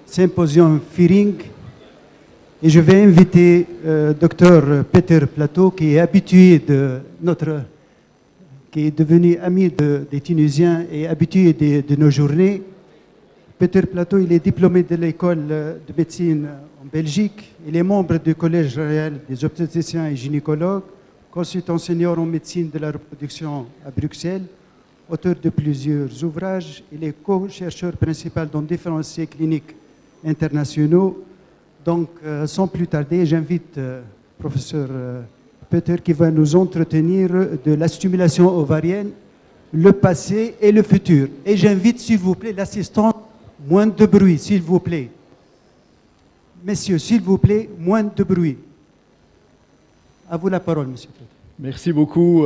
symposium Fearing. Et je vais inviter Dr Peter Plateau, qui est habitué qui est devenu ami des Tunisiens et habitué de nos journées. Peter Plateau, il est diplômé de l'école de médecine en Belgique. Il est membre du Collège royal des obstétriciens et gynécologues, consultant senior en médecine de la reproduction à Bruxelles, auteur de plusieurs ouvrages. Il est co-chercheur principal dans différents essais cliniques internationaux. Donc, sans plus tarder, j'invite professeur Peter qui va nous entretenir de la stimulation ovarienne, le passé et le futur. Et j'invite, s'il vous plaît, l'assistant, moins de bruit, s'il vous plaît. Messieurs, s'il vous plaît, moins de bruit. À vous la parole, monsieur Peter. Merci beaucoup,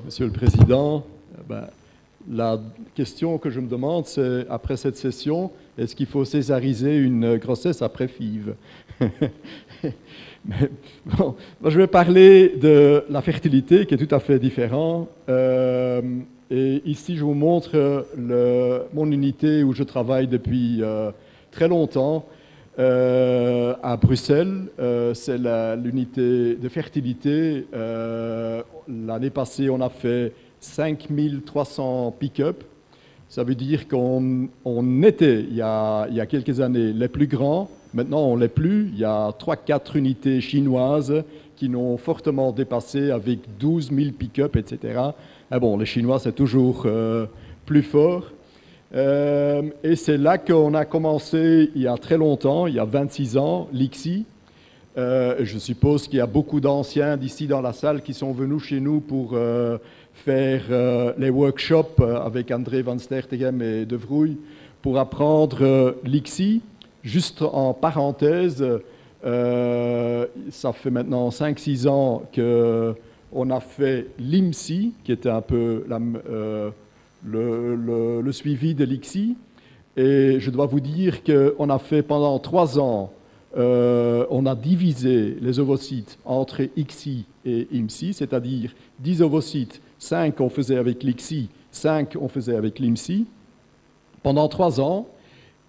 monsieur le Président. La question que je me demande, c'est, après cette session, est-ce qu'il faut césariser une grossesse après FIV? Mais, bon, moi, je vais parler de la fertilité, qui est tout à fait différent. Et ici, je vous montre mon unité où je travaille depuis très longtemps, à Bruxelles. C'est l'unité de fertilité. L'année passée, on a fait 5300 pick-up. Ça veut dire qu'on était, il y a quelques années, les plus grands. Maintenant, on ne l'est plus. Il y a 3-4 unités chinoises qui nous fortement dépassé avec 12 000 pick-up, etc. Ah bon, les Chinois, c'est toujours plus fort. Et c'est là qu'on a commencé, il y a très longtemps, il y a 26 ans, l'ICSI. Je suppose qu'il y a beaucoup d'anciens d'ici dans la salle qui sont venus chez nous pour faire les workshops avec André Van Stertegem et De Vrouille pour apprendre l'ICSI. Juste en parenthèse, ça fait maintenant 5-6 ans qu'on a fait l'IMSI, qui était un peu le suivi de l'ICSI. Et je dois vous dire qu'on a fait pendant 3 ans, on a divisé les ovocytes entre ICSI et IMSI, c'est-à-dire 10 ovocytes, 5 on faisait avec l'ICSI, 5 on faisait avec l'IMSI, pendant 3 ans,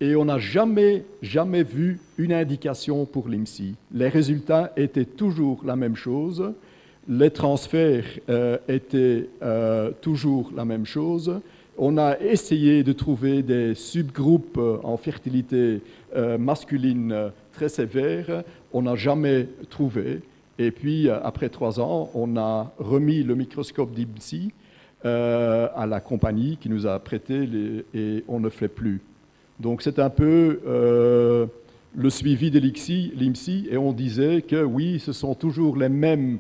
et on n'a jamais vu une indication pour l'IMSI. Les résultats étaient toujours la même chose, les transferts étaient toujours la même chose. On a essayé de trouver des subgroupes en fertilité masculine très sévères, on n'a jamais trouvé. Et puis, après 3 ans, on a remis le microscope d'IMSI à la compagnie qui nous a prêté et on ne fait plus. Donc, c'est un peu le suivi de l'IMSI et on disait que oui, ce sont toujours les mêmes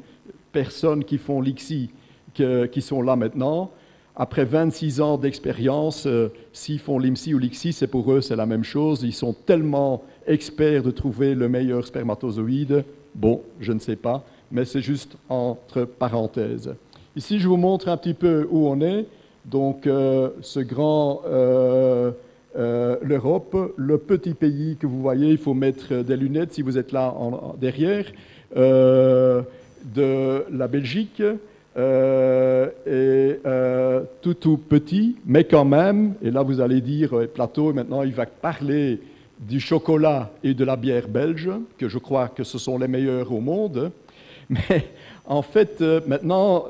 personnes qui font l'ICSI qui sont là maintenant. Après 26 ans d'expérience, s'ils font l'IMSI ou l'ICSI, c'est pour eux, c'est la même chose. Ils sont tellement experts de trouver le meilleur spermatozoïde. Bon, je ne sais pas, mais c'est juste entre parenthèses. Ici, je vous montre un petit peu où on est. Donc, ce grand, l'Europe, le petit pays que vous voyez, il faut mettre des lunettes si vous êtes là derrière, de la Belgique. Tout petit, mais quand même, et là vous allez dire, Plateau, maintenant il va parler du chocolat et de la bière belge, que je crois que ce sont les meilleurs au monde, mais en fait, maintenant,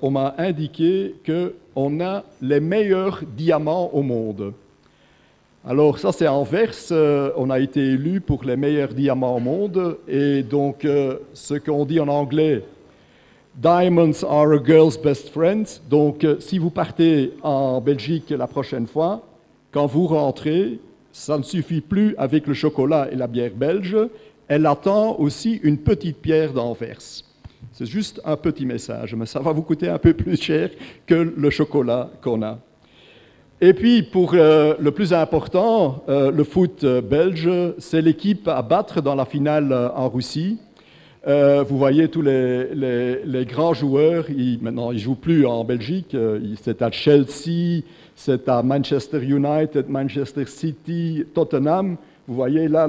on m'a indiqué qu'on a les meilleurs diamants au monde. Alors ça c'est Anvers, on a été élu pour les meilleurs diamants au monde, et donc ce qu'on dit en anglais, Diamonds are a girl's best friend. Donc, si vous partez en Belgique la prochaine fois, quand vous rentrez, ça ne suffit plus avec le chocolat et la bière belge. Elle attend aussi une petite pierre d'Anvers. C'est juste un petit message, mais ça va vous coûter un peu plus cher que le chocolat qu'on a. Et puis, pour le plus important, le foot belge, c'est l'équipe à battre dans la finale en Russie. Vous voyez tous les grands joueurs, maintenant ils ne jouent plus en Belgique, c'est à Chelsea, c'est à Manchester United, Manchester City, Tottenham. Vous voyez là,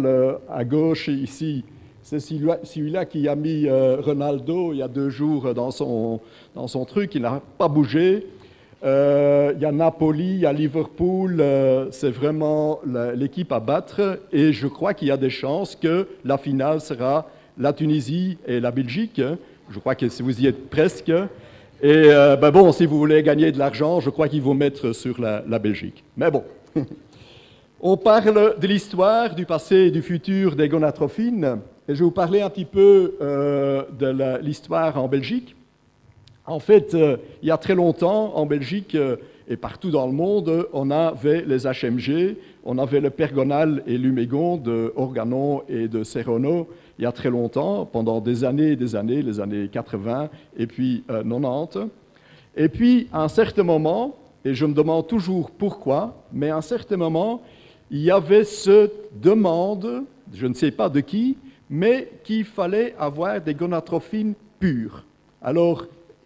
à gauche ici, c'est celui-là qui a mis Ronaldo il y a 2 jours dans son truc, il n'a pas bougé. Il y a Napoli, il y a Liverpool, c'est vraiment l'équipe à battre et je crois qu'il y a des chances que la finale sera la Tunisie et la Belgique. Je crois que vous y êtes presque. Et bon, si vous voulez gagner de l'argent, je crois qu'il faut mettre sur la Belgique. Mais bon, on parle de l'histoire, du passé et du futur des gonatrophines. Et je vais vous parler un petit peu de l'histoire en Belgique. En fait, il y a très longtemps, en Belgique et partout dans le monde, on avait les HMG, on avait le Pergonal et l'Humégon de Organon et de Serrano, il y a très longtemps, pendant des années et des années, les années 80 et puis 90. Et puis, à un certain moment, et je me demande toujours pourquoi, mais à un certain moment, il y avait cette demande, je ne sais pas de qui, mais qu'il fallait avoir des gonatrophines pures. Alors,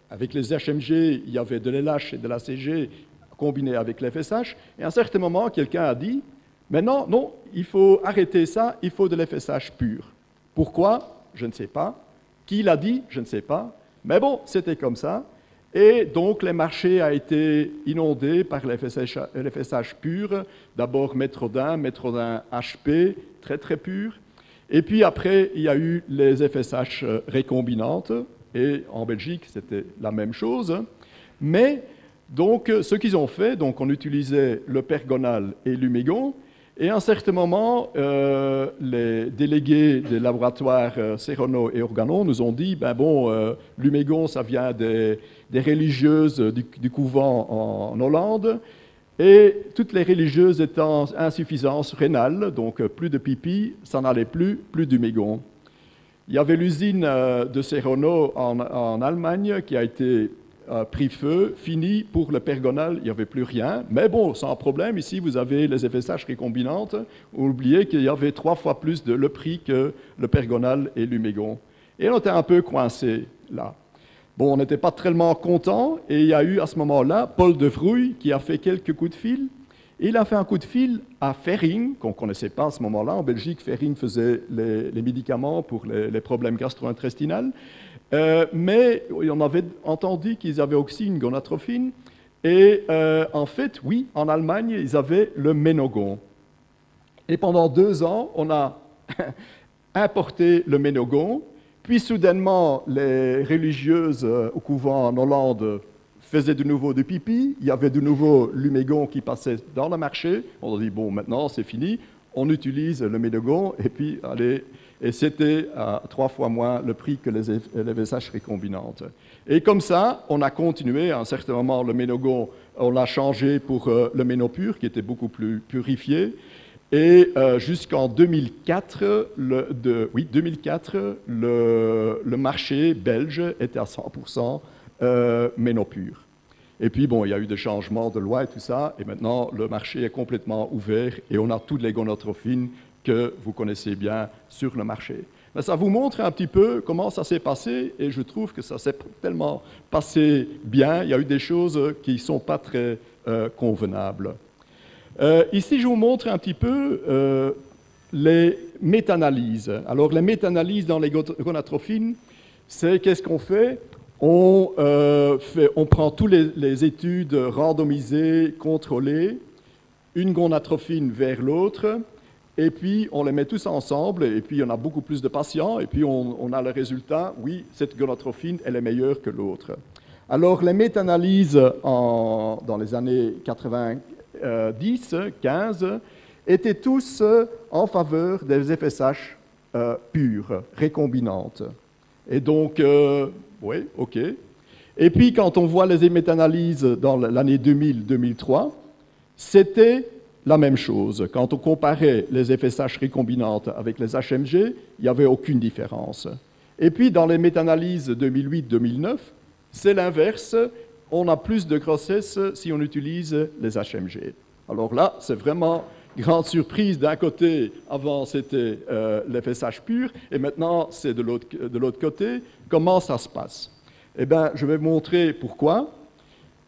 avec les HMG, il y avait de l'LH et de l'ACG combinés avec l'FSH. Et à un certain moment, quelqu'un a dit, mais non, non, il faut arrêter ça, il faut de l'FSH pur. Pourquoi? Je ne sais pas. Qui l'a dit? Je ne sais pas. Mais bon, c'était comme ça. Et donc, les marchés ont été inondés par l'FSH pur. D'abord Métrodin HP, très très pur. Et puis après, il y a eu les FSH récombinantes. Et en Belgique, c'était la même chose. Mais, donc, ce qu'ils ont fait, donc, on utilisait le Pergonal et l'Humégon. Et à un certain moment, les délégués des laboratoires Serrano et Organon nous ont dit, ben bon, l'Humégon, ça vient des religieuses du couvent en Hollande. Et toutes les religieuses étant insuffisance rénale, donc plus de pipi, ça n'allait plus d'Humégon. Il y avait l'usine de Serrano en Allemagne qui a été pris feu, fini pour le Pergonal, il n'y avait plus rien. Mais bon, sans problème, ici vous avez les FSH récombinantes. Oubliez qu'il y avait 3 fois plus de le prix que le Pergonal et l'Humégon. Et on était un peu coincés là. Bon, on n'était pas tellement contents et il y a eu à ce moment-là Paul de Vrouille qui a fait quelques coups de fil. Il a fait un coup de fil à Ferring, qu'on ne connaissait pas à ce moment-là. En Belgique, Ferring faisait les médicaments pour les problèmes gastro-intestinaux. Mais on avait entendu qu'ils avaient aussi une gonatrophine. Et en fait, oui, en Allemagne, ils avaient le Ménogon. Et pendant 2 ans, on a importé le Ménogon. Puis soudainement, les religieuses au couvent en Hollande faisaient de nouveau du pipi, il y avait de nouveau l'Humégon qui passait dans le marché. On a dit, bon, maintenant c'est fini, on utilise le Ménogon, et puis, allez, et c'était à 3 fois moins le prix que les FSH récombinantes. Et comme ça, on a continué, à un certain moment, le Ménogon, on l'a changé pour le Ménopur, qui était beaucoup plus purifié, et jusqu'en 2004, le marché belge était à 100% Ménopur. Et puis, bon, il y a eu des changements de loi et tout ça, et maintenant, le marché est complètement ouvert et on a toutes les gonatrophines que vous connaissez bien sur le marché. Mais ça vous montre un petit peu comment ça s'est passé, et je trouve que ça s'est tellement passé bien, il y a eu des choses qui ne sont pas très convenables. Ici, je vous montre un petit peu les méta-analyses. Alors, les méta-analyses dans les gonatrophines, c'est qu'est-ce qu'on fait? On prend toutes les études randomisées, contrôlées, une gonatrophine vers l'autre, et puis on les met tous ensemble, et puis on a beaucoup plus de patients, et puis on a le résultat, oui, cette gonatrophine, elle est meilleure que l'autre. Alors les méta-analyses dans les années 90, 15, étaient tous en faveur des FSH pures, récombinantes. Et donc, oui, OK. Et puis, quand on voit les méta-analyses dans l'année 2000-2003, c'était la même chose. Quand on comparait les FSH récombinantes avec les HMG, il n'y avait aucune différence. Et puis, dans les méta-analyses 2008-2009, c'est l'inverse. On a plus de grossesse si on utilise les HMG. Alors là, c'est vraiment grande surprise. D'un côté, avant, c'était l'FSH pur, et maintenant, c'est de l'autre côté. Comment ça se passe? Eh bien, je vais vous montrer pourquoi.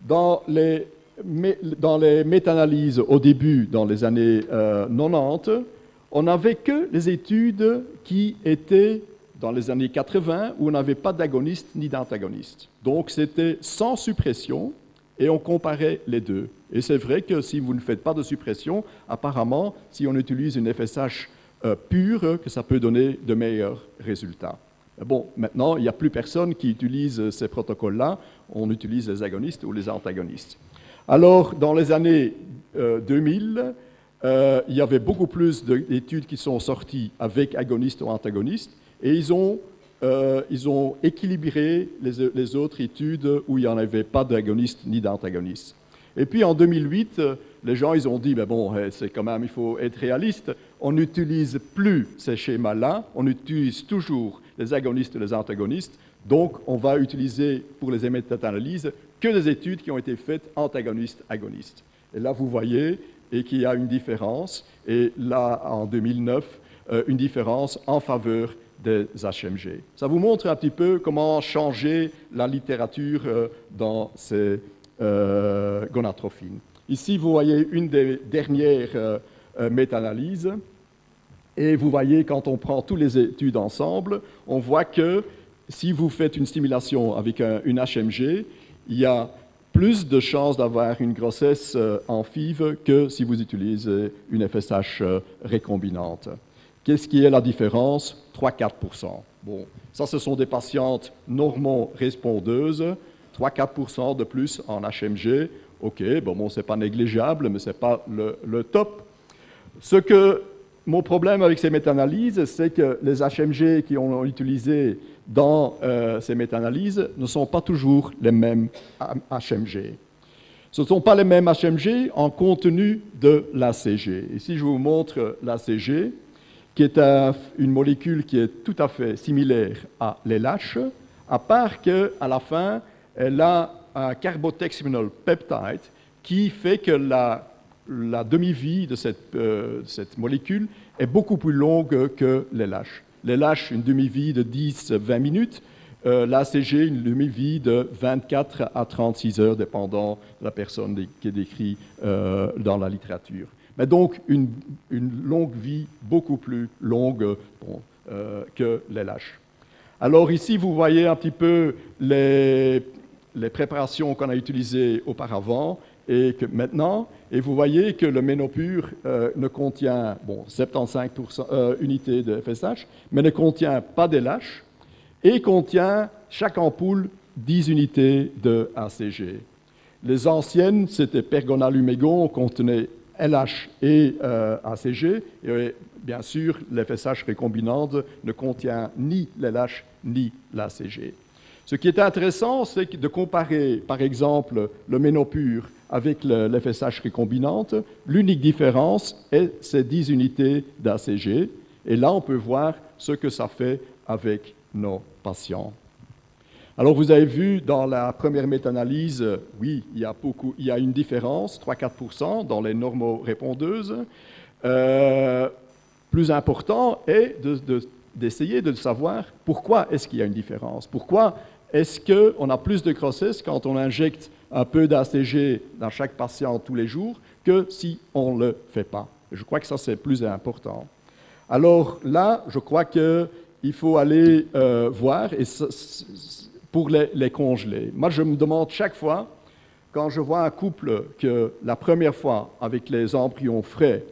Dans les méta-analyses au début, dans les années 90, on n'avait que les études qui étaient dans les années 80, où on n'avait pas d'agoniste ni d'antagoniste. Donc, c'était sans suppression, Et on comparait les deux. Et c'est vrai que si vous ne faites pas de suppression, apparemment, si on utilise une FSH pure, que ça peut donner de meilleurs résultats. Bon, maintenant, il n'y a plus personne qui utilise ces protocoles-là. On utilise les agonistes ou les antagonistes. Alors, dans les années 2000, il y avait beaucoup plus d'études qui sont sorties avec agonistes ou antagonistes, et ils ont équilibré les autres études où il n'y en avait pas d'agonistes ni d'antagonistes. Et puis en 2008, les gens ils ont dit, ben bon, c'est quand même, il faut être réaliste, on n'utilise plus ces schémas-là, on utilise toujours les agonistes et les antagonistes, donc on va utiliser pour les méta-analyses que des études qui ont été faites antagonistes-agonistes. Et là, vous voyez et qu'il y a une différence, et là, en 2009, une différence en faveur des HMG. Ça vous montre un petit peu comment changer la littérature dans ces gonatrophines. Ici, vous voyez une des dernières méta-analyses, et vous voyez, quand on prend toutes les études ensemble, on voit que si vous faites une stimulation avec une HMG, il y a plus de chances d'avoir une grossesse en FIV que si vous utilisez une FSH récombinante. Qu'est-ce qui est la différence? 3-4%. Bon, ça, ce sont des patientes normaux-répondeuses. 3-4% de plus en HMG. OK, bon, ce n'est pas négligeable, mais ce n'est pas le top. Mon problème avec ces méta-analyses, c'est que les HMG qui ont utilisé dans ces méta-analyses ne sont pas toujours les mêmes HMG. Ce ne sont pas les mêmes HMG en contenu de l'ACG. Ici, je vous montre l'ACG, qui est une molécule qui est tout à fait similaire à l'LH, à part qu'à la fin, elle a un carbotexminol peptide qui fait que la demi-vie de cette molécule est beaucoup plus longue que l'LH. L'LH, une demi-vie de 10-20 minutes, l'ACG, une demi-vie de 24 à 36 heures, dépendant de la personne qui est décrite dans la littérature. Mais donc, une longue vie beaucoup plus longue que l'LH. Alors ici, vous voyez un petit peu les préparations qu'on a utilisées auparavant et que maintenant, et vous voyez que le Ménopur ne contient 75% unités de FSH, mais ne contient pas d'LH et contient chaque ampoule 10 unités de ACG. Les anciennes, c'était Pergonal-Humégon, contenait LH et ACG, et bien sûr, l'FSH récombinante ne contient ni l'LH ni l'ACG. Ce qui est intéressant, c'est de comparer, par exemple, le Ménopur avec l'FSH récombinante. L'unique différence est ces 10 unités d'ACG, et là, on peut voir ce que ça fait avec nos patients. Alors, vous avez vu dans la première méta-analyse, oui, il y a une différence, 3-4% dans les normaux-répondeuses. Plus important est d'essayer de savoir pourquoi est-ce qu'il y a une différence. Pourquoi est-ce qu'on a plus de grossesse quand on injecte un peu d'ACG dans chaque patient tous les jours que si on ne le fait pas? Je crois que ça, c'est plus important. Alors là, je crois qu'il faut aller voir pour les congeler. Moi, je me demande chaque fois, quand je vois un couple que la première fois, avec les embryons frais,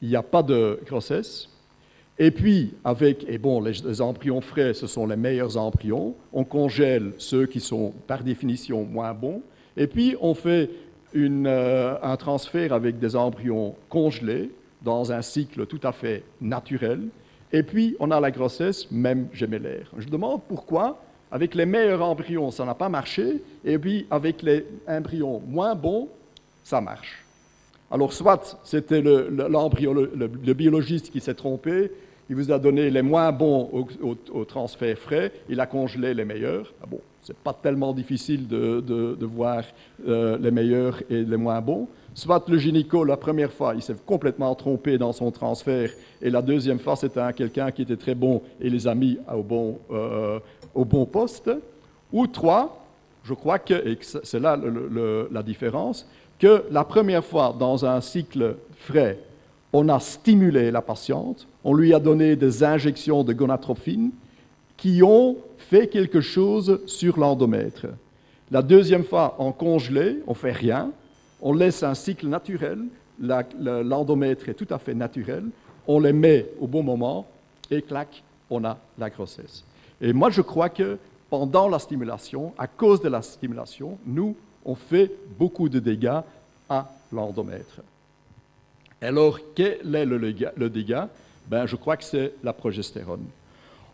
il n'y a pas de grossesse, et puis, les embryons frais, ce sont les meilleurs embryons, on congèle ceux qui sont par définition moins bons, et puis on fait un transfert avec des embryons congelés dans un cycle tout à fait naturel, et puis on a la grossesse même gémellaire. Je me demande pourquoi, avec les meilleurs embryons, ça n'a pas marché, et puis avec les embryons moins bons, ça marche. Alors, soit c'était le biologiste qui s'est trompé, il vous a donné les moins bons au transfert frais, il a congelé les meilleurs. Ah bon, ce n'est pas tellement difficile de voir les meilleurs et les moins bons. Soit le gynéco, la première fois, il s'est complètement trompé dans son transfert, et la deuxième fois, c'était quelqu'un qui était très bon et les a mis au bon poste. Ou 3, je crois que, et c'est là la différence, que la première fois, dans un cycle frais, on a stimulé la patiente, on lui a donné des injections de gonatrophine qui ont fait quelque chose sur l'endomètre. La deuxième fois, en congelé, on ne fait rien. On laisse un cycle naturel. L'endomètre est tout à fait naturel. On les met au bon moment et clac, on a la grossesse. Et moi, je crois que pendant la stimulation, à cause de la stimulation, nous, on fait beaucoup de dégâts à l'endomètre. Alors, quel est le dégât? Ben, je crois que c'est la progestérone.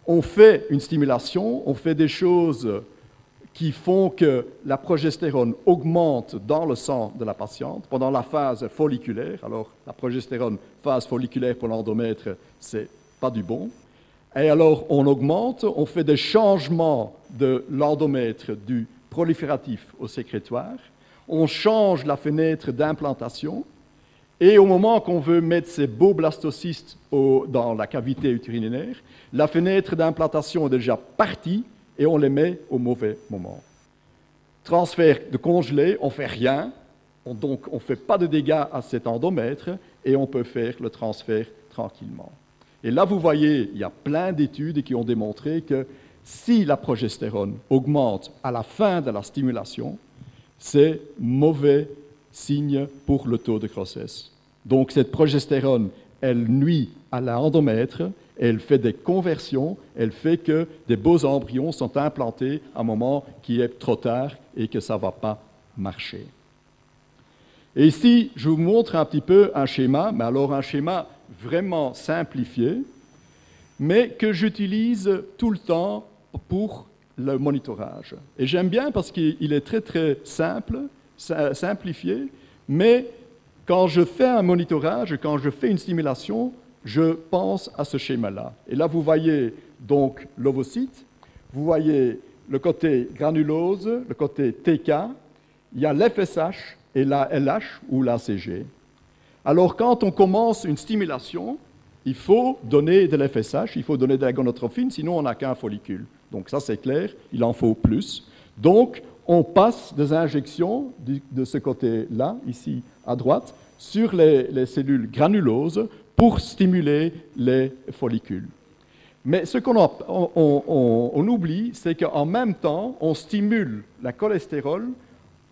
On fait une stimulation, on fait des choses qui font que la progestérone augmente dans le sang de la patiente pendant la phase folliculaire. Alors, la progestérone, phase folliculaire pour l'endomètre, c'est pas du bon. Et alors, on augmente, on fait des changements de l'endomètre du prolifératif au sécrétoire, on change la fenêtre d'implantation, et au moment qu'on veut mettre ces beaux blastocystes dans la cavité utérinaire, la fenêtre d'implantation est déjà partie et on les met au mauvais moment. Transfert de congelé, on ne fait rien, donc on ne fait pas de dégâts à cet endomètre et on peut faire le transfert tranquillement. Et là, vous voyez, il y a plein d'études qui ont démontré que si la progestérone augmente à la fin de la stimulation, c'est mauvais signe pour le taux de grossesse. Donc cette progestérone, elle nuit à l'endomètre, elle fait des conversions, elle fait que des beaux embryons sont implantés à un moment qui est trop tard et que ça ne va pas marcher. Et ici, je vous montre un petit peu un schéma, mais alors un schéma vraiment simplifié, mais que j'utilise tout le temps pour le monitorage. Et j'aime bien parce qu'il est très très simple, simplifié, mais quand je fais un monitorage, quand je fais une stimulation, je pense à ce schéma-là. Et là, vous voyez donc l'ovocyte, vous voyez le côté granulose, le côté TK, il y a l'FSH et la LH ou l'ACG. Alors, quand on commence une stimulation, il faut donner de l'FSH, il faut donner de la gonotrophine, sinon on n'a qu'un follicule. Donc ça, c'est clair, il en faut plus. Donc, on passe des injections de ce côté-là, ici à droite, sur les cellules granuloses pour stimuler les follicules. Mais ce qu'on oublie, c'est qu'en même temps, on stimule la cholestérol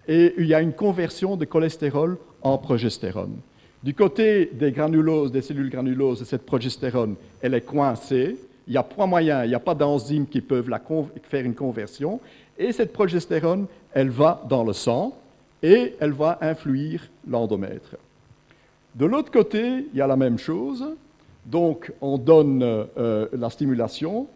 et il y a une conversion de cholestérol en progestérone. Du côté des granuloses, des cellules granuloses, cette progestérone, elle est coincée. Il n'y a pas moyen, il n'y a pas d'enzymes qui peuvent faire une conversion. Et cette progestérone, elle va dans le sang et elle va influer l'endomètre. De l'autre côté, il y a la même chose. Donc, on donne la stimulation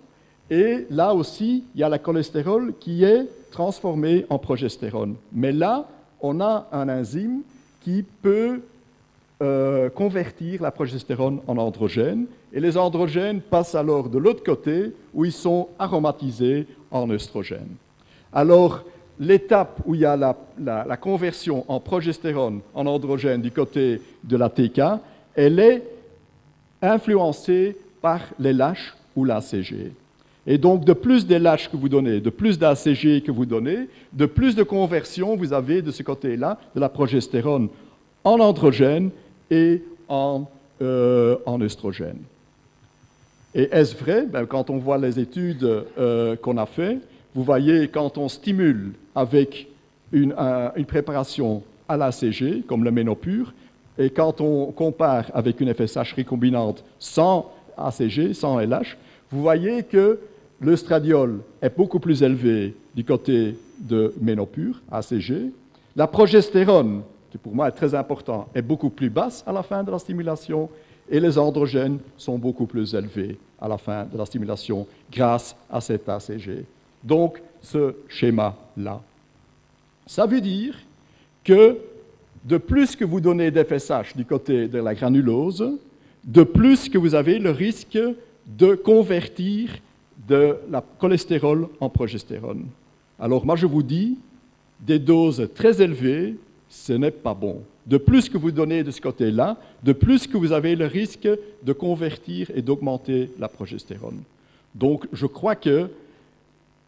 et là aussi, il y a la cholestérol qui est transformée en progestérone. Mais là, on a un enzyme qui peut convertir la progestérone en androgène et les androgènes passent alors de l'autre côté où ils sont aromatisés en œstrogène. Alors, l'étape où il y a la conversion en progestérone, en androgène du côté de la TK, elle est influencée par les LH ou l'ACG. Et donc, de plus des LH que vous donnez, de plus d'ACG que vous donnez, de plus de conversion vous avez de ce côté-là de la progestérone en androgène et en œstrogène. Et est-ce vrai? Ben, quand on voit les études qu'on a faites, vous voyez, quand on stimule avec une préparation à l'ACG, comme le Ménopur, et quand on compare avec une FSH recombinante sans ACG, sans LH, vous voyez que l'œstradiol est beaucoup plus élevé du côté de Ménopur, ACG. La progestérone, qui pour moi est très important, est beaucoup plus basse à la fin de la stimulation, et les androgènes sont beaucoup plus élevés à la fin de la stimulation grâce à cet ACG. Donc, ce schéma-là. Ça veut dire que de plus que vous donnez d'FSH du côté de la granulose, de plus que vous avez le risque de convertir de la cholestérol en progestérone. Alors, moi, je vous dis, des doses très élevées, ce n'est pas bon. De plus que vous donnez de ce côté-là, de plus que vous avez le risque de convertir et d'augmenter la progestérone. Donc, je crois que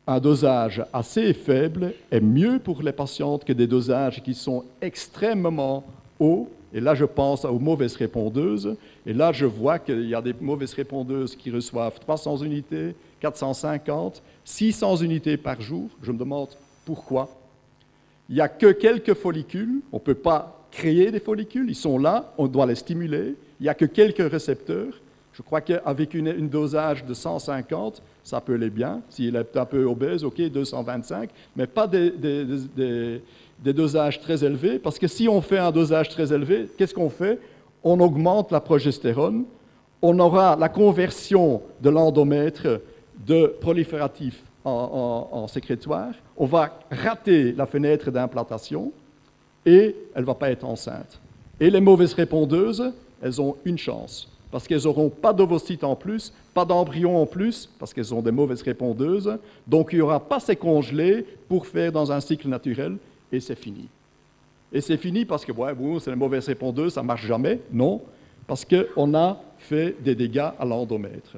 un dosage assez faible est mieux pour les patientes que des dosages qui sont extrêmement hauts. Et là, je pense aux mauvaises répondeuses. Et là, je vois qu'il y a des mauvaises répondeuses qui reçoivent 300 unités, 450, 600 unités par jour. Je me demande pourquoi. Il n'y a que quelques follicules, on ne peut pas créer des follicules, ils sont là, on doit les stimuler. Il n'y a que quelques récepteurs. Je crois qu'avec une dosage de 150, ça peut aller bien. S'il est un peu obèse, ok, 225, mais pas des dosages très élevés, parce que si on fait un dosage très élevé, qu'est-ce qu'on fait? On augmente la progestérone, on aura la conversion de l'endomètre de prolifératif en sécrétoire, on va rater la fenêtre d'implantation et elle ne va pas être enceinte. Et les mauvaises répondeuses, elles ont une chance, parce qu'elles n'auront pas d'ovocytes en plus, pas d'embryons en plus, parce qu'elles sont des mauvaises répondeuses, donc il n'y aura pas ces congelés pour faire dans un cycle naturel, et c'est fini. Et c'est fini parce que, ouais, bon, c'est les mauvaises répondeuses, ça ne marche jamais. Non, parce qu'on a fait des dégâts à l'endomètre.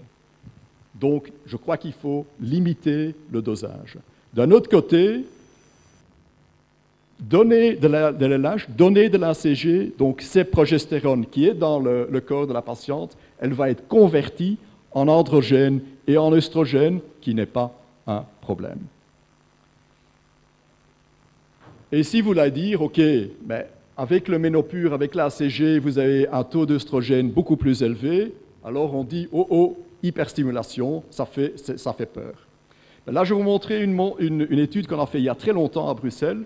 Donc, je crois qu'il faut limiter le dosage. D'un autre côté, donner de l'LH, donner de l'ACG, donc cette progestérone qui est dans le corps de la patiente, elle va être convertie en androgène et en œstrogène, qui n'est pas un problème. Et si vous allez dire, OK, mais avec le Ménopur, avec l'ACG, vous avez un taux d'œstrogène beaucoup plus élevé, alors on dit, oh, oh, hyperstimulation, ça fait peur. Mais là, je vais vous montrer une étude qu'on a fait il y a très longtemps à Bruxelles.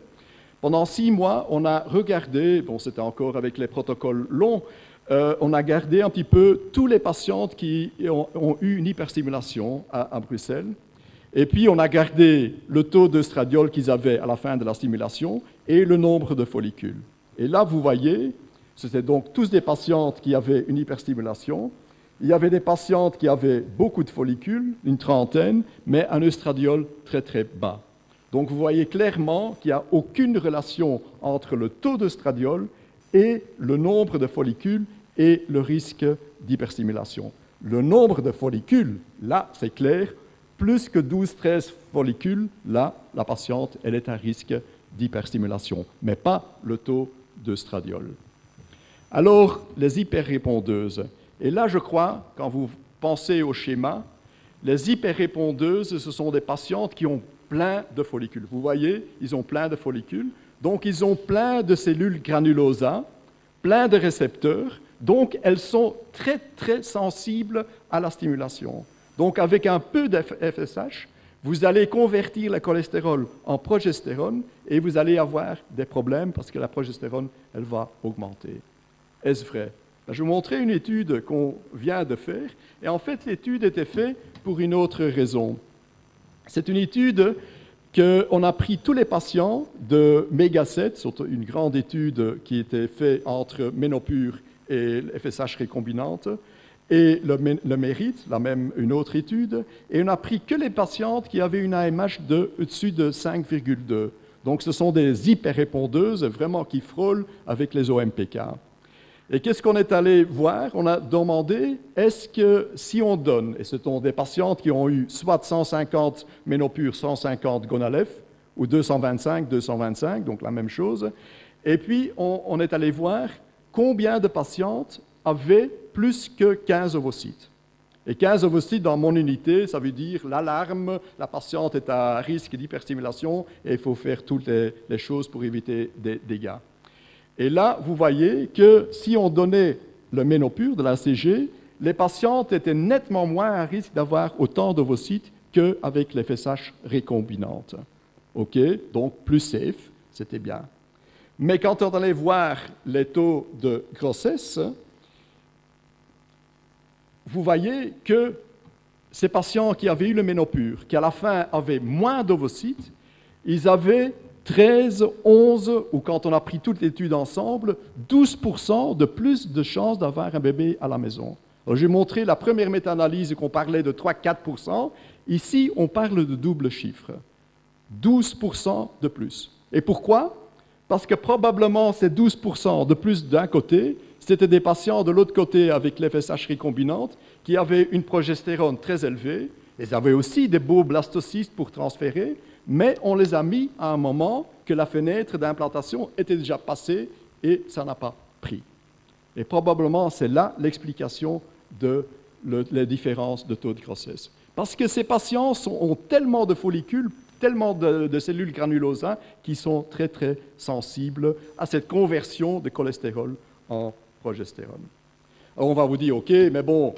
Pendant 6 mois, on a regardé, bon, c'était encore avec les protocoles longs, on a gardé un petit peu tous les patientes qui ont eu une hyperstimulation à Bruxelles. Et puis, on a gardé le taux d'œstradiol qu'ils avaient à la fin de la stimulation et le nombre de follicules. Et là, vous voyez, c'était donc tous des patientes qui avaient une hyperstimulation. Il y avait des patientes qui avaient beaucoup de follicules, une trentaine, mais un œstradiol très, très bas. Donc, vous voyez clairement qu'il n'y a aucune relation entre le taux d'œstradiol et le nombre de follicules et le risque d'hyperstimulation. Le nombre de follicules, là, c'est clair, plus que 12-13 follicules, là, la patiente, elle est à risque d'hyperstimulation, mais pas le taux d'œstradiol. Alors, les hyperrépondeuses. Et là, je crois, quand vous pensez au schéma, les hyperrépondeuses, ce sont des patientes qui ont plein de follicules. Vous voyez, ils ont plein de follicules, donc ils ont plein de cellules granulosas, plein de récepteurs, donc elles sont très, très sensibles à la stimulation. Donc, avec un peu de FSH, vous allez convertir le cholestérol en progestérone et vous allez avoir des problèmes parce que la progestérone, elle va augmenter. Est-ce vrai? Je vais vous montrer une étude qu'on vient de faire. Et en fait, l'étude était faite pour une autre raison. C'est une étude qu'on a pris tous les patients de Méga7, c'est une grande étude qui était faite entre Ménopur et FSH recombinante, et le mérite, une autre étude, et on a pris que les patientes qui avaient une AMH au-dessus de 5,2. Donc ce sont des hyperrépondeuses vraiment qui frôlent avec les OMPK. Et qu'est-ce qu'on est allé voir? On a demandé, est-ce que si on donne, et ce sont des patientes qui ont eu soit 150 Ménopur, 150 Gonalef, ou 225, 225, donc la même chose, et puis on est allé voir combien de patientes avaient plus que 15 ovocytes. Et 15 ovocytes dans mon unité, ça veut dire l'alarme, la patiente est à risque d'hyperstimulation et il faut faire toutes les choses pour éviter des dégâts. Et là, vous voyez que si on donnait le Ménopur de l'ACG, les patientes étaient nettement moins à risque d'avoir autant d'ovocytes qu'avec les FSH recombinantes. OK, donc plus safe, c'était bien. Mais quand on allait voir les taux de grossesse, vous voyez que ces patients qui avaient eu le Ménopur, qui à la fin avaient moins d'ovocytes, ils avaient 13, 11, ou quand on a pris toute l'étude ensemble, 12% de plus de chances d'avoir un bébé à la maison. J'ai montré la première méta-analyse qu'on parlait de 3-4%. Ici, on parle de double chiffre. 12% de plus. Et pourquoi? Parce que probablement ces 12% de plus d'un côté, c'était des patients de l'autre côté avec l'FSH recombinante qui avaient une progestérone très élevée. Ils avaient aussi des beaux blastocystes pour transférer, mais on les a mis à un moment que la fenêtre d'implantation était déjà passée et ça n'a pas pris. Et probablement, c'est là l'explication de la différence de taux de grossesse. Parce que ces patients ont tellement de follicules tellement de cellules granulosas qui sont très très sensibles à cette conversion de cholestérol en progestérone. Alors on va vous dire, ok, mais bon,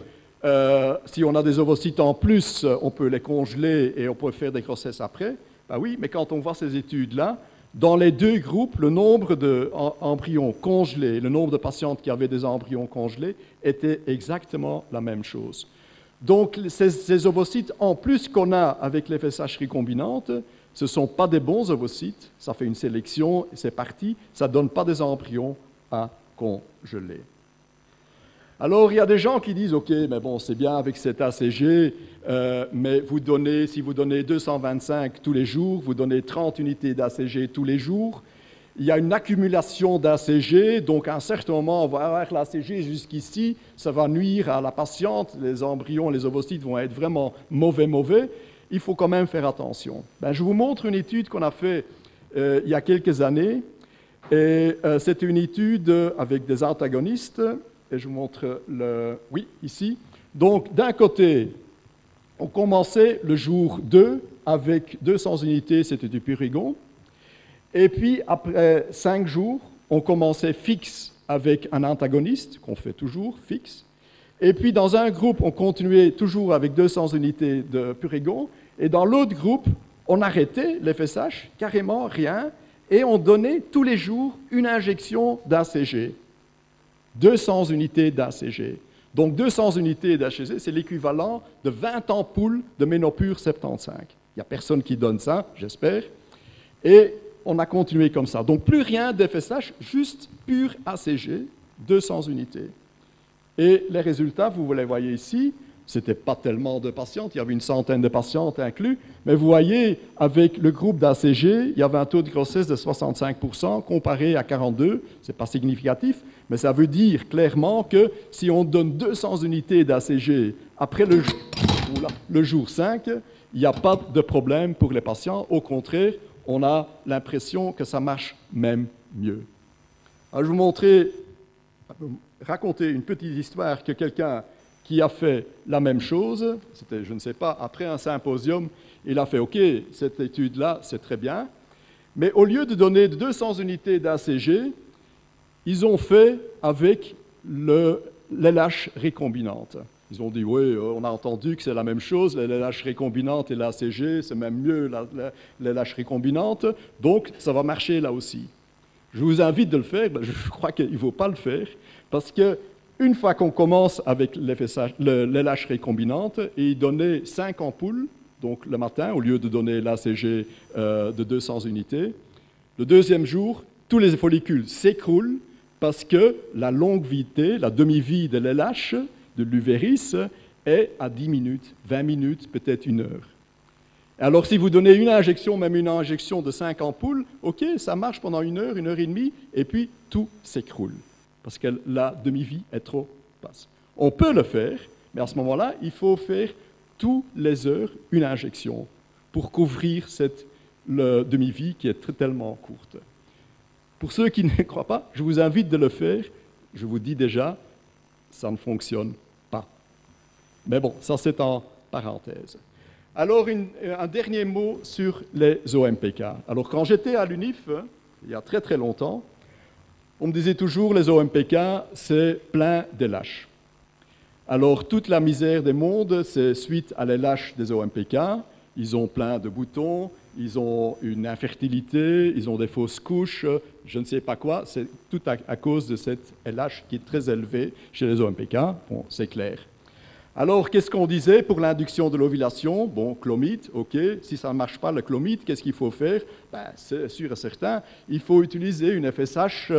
si on a des ovocytes en plus, on peut les congeler et on peut faire des grossesses après. Ben oui, mais quand on voit ces études-là, dans les deux groupes, le nombre d'embryons congelés, le nombre de patientes qui avaient des embryons congelés était exactement la même chose. Donc ces ovocytes, en plus qu'on a avec les FSH recombinantes, ce ne sont pas des bons ovocytes, ça fait une sélection, c'est parti, ça ne donne pas des embryons à congeler. Alors, il y a des gens qui disent, OK, mais bon, c'est bien avec cet ACG, mais si vous donnez 225 tous les jours, vous donnez 30 unités d'ACG tous les jours, il y a une accumulation d'ACG, donc à un certain moment, on va avoir l'ACG jusqu'ici, ça va nuire à la patiente, les embryons, les ovocytes vont être vraiment mauvais, il faut quand même faire attention. Ben, je vous montre une étude qu'on a faite il y a quelques années, et c'est une étude avec des antagonistes. Et je vous montre oui, ici. Donc, d'un côté, on commençait le jour 2 avec 200 unités, c'était du Purigon. Et puis, après 5 jours, on commençait fixe avec un antagoniste, qu'on fait toujours, fixe. Et puis, dans un groupe, on continuait toujours avec 200 unités de Purigon. Et dans l'autre groupe, on arrêtait l'FSH, carrément rien, et on donnait tous les jours une injection d'ACG. 200 unités d'ACG. Donc 200 unités d'ACG, c'est l'équivalent de 20 ampoules de Ménopure 75. Il n'y a personne qui donne ça, j'espère. Et on a continué comme ça. Donc plus rien d'FSH, juste pur ACG, 200 unités. Et les résultats, vous les voyez ici. Ce n'était pas tellement de patientes, il y avait une centaine de patientes inclus, mais vous voyez, avec le groupe d'ACG, il y avait un taux de grossesse de 65% comparé à 42%, ce n'est pas significatif, mais ça veut dire clairement que si on donne 200 unités d'ACG après le jour 5, il n'y a pas de problème pour les patients, au contraire, on a l'impression que ça marche même mieux. Alors, je vais vous raconter une petite histoire que quelqu'un qui a fait la même chose, c'était, je ne sais pas, après un symposium, il a fait, OK, cette étude-là, c'est très bien, mais au lieu de donner 200 unités d'ACG, ils ont fait avec l'LH recombinante. Ils ont dit, oui, on a entendu que c'est la même chose, l'LH recombinante et l'ACG, c'est même mieux l'LH recombinante, donc ça va marcher là aussi. Je vous invite de le faire, je crois qu'il ne faut pas le faire, parce que une fois qu'on commence avec l'LH recombinante, et il donnait 5 ampoules, donc le matin, au lieu de donner l'ACG de 200 unités, le deuxième jour, tous les follicules s'écroulent parce que la longue vie, la demi-vie de l'LH, de l'uvéris, est à 10 minutes, 20 minutes, peut-être 1 heure. Alors si vous donnez une injection, même une injection de 5 ampoules, ok, ça marche pendant 1 heure, 1 heure et demie, et puis tout s'écroule. Parce que la demi-vie est trop basse. On peut le faire, mais à ce moment-là, il faut faire toutes les heures une injection pour couvrir cette demi-vie qui est tellement courte. Pour ceux qui ne croient pas, je vous invite de le faire. Je vous dis déjà, ça ne fonctionne pas. Mais bon, ça c'est en parenthèse. Alors, un dernier mot sur les OMPK. Alors, quand j'étais à l'UNIF, il y a très très longtemps, on me disait toujours, les OMPK, c'est plein d'LH. Alors, toute la misère des mondes, c'est suite à l'LH des OMPK. Ils ont plein de boutons, ils ont une infertilité, ils ont des fausses couches, je ne sais pas quoi. C'est tout à cause de cette LH qui est très élevée chez les OMPK. Bon, c'est clair. Alors, qu'est-ce qu'on disait pour l'induction de l'ovulation? Bon, clomide, ok. Si ça ne marche pas, le clomide, qu'est-ce qu'il faut faire? Ben, c'est sûr et certain, il faut utiliser une FSH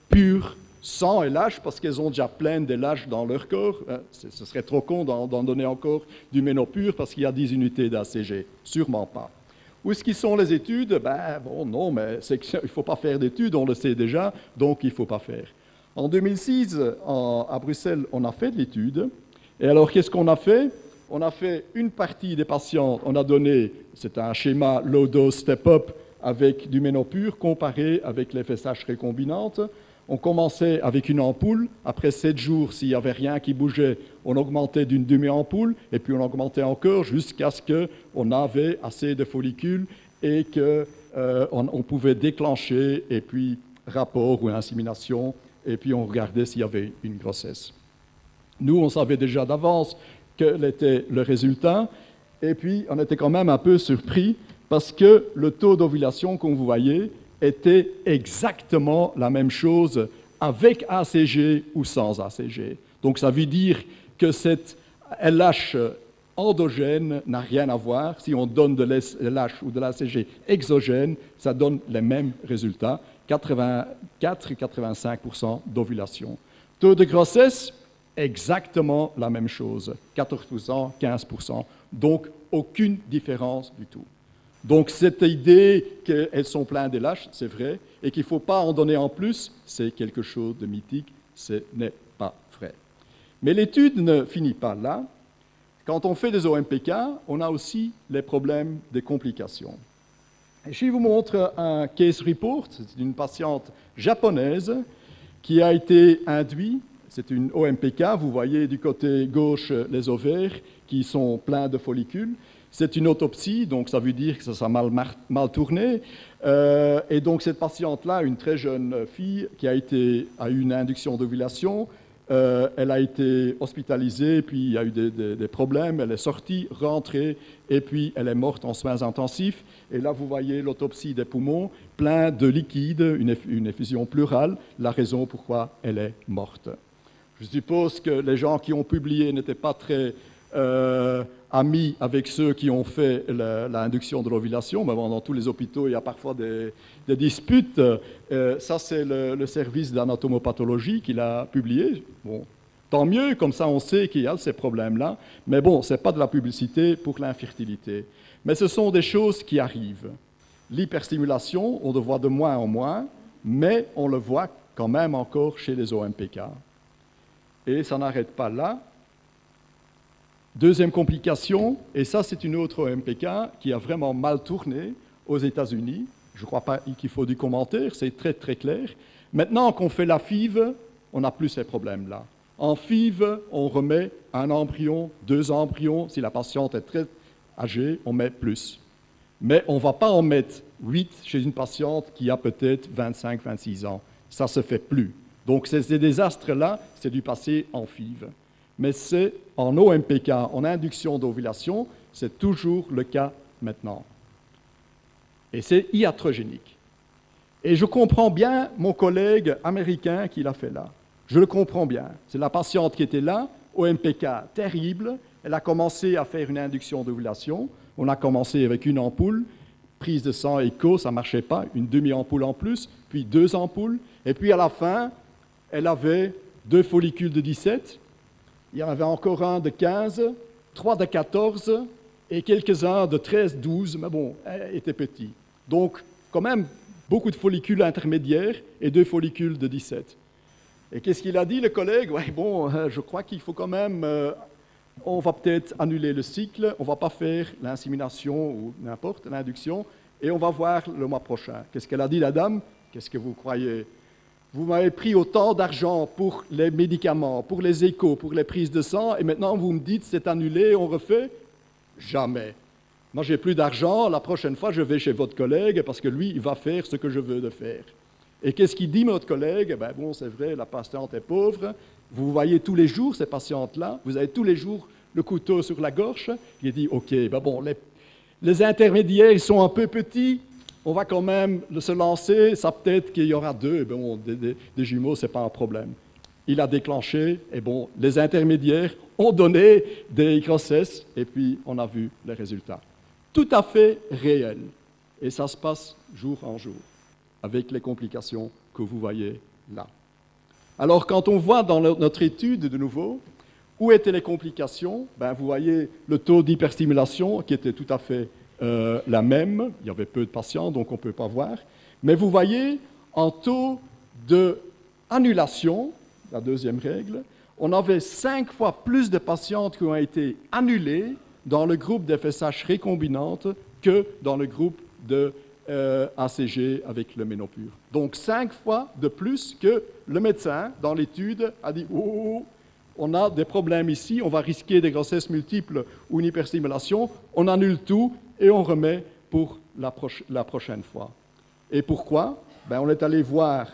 pure, sans LH, parce qu'elles ont déjà plein de LH dans leur corps. Ce serait trop con d'en donner encore du Ménopure parce qu'il y a 10 unités d'ACG. Sûrement pas. Où est-ce qu'ils sont les études? Ben, bon, non, mais il ne faut pas faire d'études, on le sait déjà, donc il ne faut pas faire. En 2006, à Bruxelles, on a fait de l'étude. Et alors, qu'est-ce qu'on a fait? On a fait une partie des patients, on a donné, c'est un schéma low dose step-up avec du Ménopure comparé avec l'FSH recombinante. On commençait avec une ampoule. Après 7 jours, s'il n'y avait rien qui bougeait, on augmentait d'une demi-ampoule et puis on augmentait encore jusqu'à ce qu'on avait assez de follicules et qu'on pouvait déclencher, et puis rapport ou insémination, et puis on regardait s'il y avait une grossesse. Nous, on savait déjà d'avance quel était le résultat, et puis on était quand même un peu surpris parce que le taux d'ovulation, comme vous voyez, était exactement la même chose avec ACG ou sans ACG. Donc ça veut dire que cette LH endogène n'a rien à voir. Si on donne de l'LH ou de l'ACG exogène, ça donne les mêmes résultats, 84 et 85% d'ovulation. Taux de grossesse, exactement la même chose, 14%, 15%. Donc aucune différence du tout. Donc cette idée qu'elles sont pleines d'LH, c'est vrai, et qu'il ne faut pas en donner en plus, c'est quelque chose de mythique, ce n'est pas vrai. Mais l'étude ne finit pas là. Quand on fait des OMPK, on a aussi les problèmes des complications. Et je vous montre un case report, c'est une patiente japonaise qui a été induite, c'est une OMPK, vous voyez du côté gauche les ovaires qui sont pleins de follicules. C'est une autopsie, donc ça veut dire que ça a mal tourné. Et donc cette patiente-là, une très jeune fille qui a eu une induction d'ovulation, elle a été hospitalisée, puis il y a eu des problèmes, elle est sortie, rentrée, et puis elle est morte en soins intensifs. Et là, vous voyez l'autopsie des poumons, plein de liquide, une effusion pleurale, la raison pourquoi elle est morte. Je suppose que les gens qui ont publié n'étaient pas très amis avec ceux qui ont fait l'induction de l'ovulation. Mais bon, dans tous les hôpitaux, il y a parfois des disputes. Ça, c'est le service d'anatomopathologie qui l'a publié. Bon, tant mieux, comme ça on sait qu'il y a ces problèmes-là. Mais bon, ce n'est pas de la publicité pour l'infertilité. Mais ce sont des choses qui arrivent. L'hyperstimulation, on le voit de moins en moins, mais on le voit quand même encore chez les OMPK. Et ça n'arrête pas là. Deuxième complication, et ça c'est une autre OMPK qui a vraiment mal tourné aux États-Unis. Je ne crois pas qu'il faut du commentaire, c'est très très clair. Maintenant qu'on fait la FIV, on n'a plus ces problèmes-là. En FIV, on remet un embryon, 2 embryons. Si la patiente est très âgée, on met plus. Mais on ne va pas en mettre 8 chez une patiente qui a peut-être 25-26 ans. Ça ne se fait plus. Donc ces désastres-là, c'est du passé en FIV. Mais c'est en OMPK, en induction d'ovulation, c'est toujours le cas maintenant. Et c'est iatrogénique. Et je comprends bien mon collègue américain qui l'a fait là. Je le comprends bien. C'est la patiente qui était là, OMPK terrible. Elle a commencé à faire une induction d'ovulation. On a commencé avec une ampoule, prise de sang écho, ça ne marchait pas, une demi-ampoule en plus, puis 2 ampoules. Et puis à la fin, elle avait 2 follicules de 17. Il y en avait encore un de 15, 3 de 14 et quelques-uns de 13, 12, mais bon, elle était petit. Donc, quand même, beaucoup de follicules intermédiaires et 2 follicules de 17. Et qu'est-ce qu'il a dit, le collègue? Ouais, bon, je crois qu'il faut quand même, on va peut-être annuler le cycle, on ne va pas faire l'insémination ou n'importe, l'induction, et on va voir le mois prochain. Qu'est-ce qu'elle a dit, la dame? Qu'est-ce que vous croyez? Vous m'avez pris autant d'argent pour les médicaments, pour les échos, pour les prises de sang, et maintenant vous me dites c'est annulé, on refait? Jamais. Moi, j'ai plus d'argent, la prochaine fois, je vais chez votre collègue parce que lui, il va faire ce que je veux de faire. Et qu'est-ce qu'il dit, notre collègue? Ben bon, c'est vrai, la patiente est pauvre. Vous voyez tous les jours ces patientes-là, vous avez tous les jours le couteau sur la gorge. Il dit, OK, ben bon, les intermédiaires, ils sont un peu petits. On va quand même se lancer, ça peut-être qu'il y aura 2, bon, des jumeaux, ce n'est pas un problème. Il a déclenché, et bon, les intermédiaires ont donné des grossesses, et puis on a vu les résultats. Tout à fait réel, et ça se passe jour en jour, avec les complications que vous voyez là. Alors, quand on voit dans notre étude, de nouveau, où étaient les complications, ben, vous voyez le taux d'hyperstimulation qui était tout à fait la même, il y avait peu de patients, donc on ne peut pas voir. Mais vous voyez, en taux d'annulation, la deuxième règle, on avait 5 fois plus de patientes qui ont été annulées dans le groupe d'FSH récombinante que dans le groupe de ACG avec le ménopure. Donc 5 fois de plus que le médecin, dans l'étude, a dit « Oh, on a des problèmes ici, on va risquer des grossesses multiples ou une hyperstimulation, on annule tout et on remet pour la prochaine fois. Et pourquoi? Ben, on est allé voir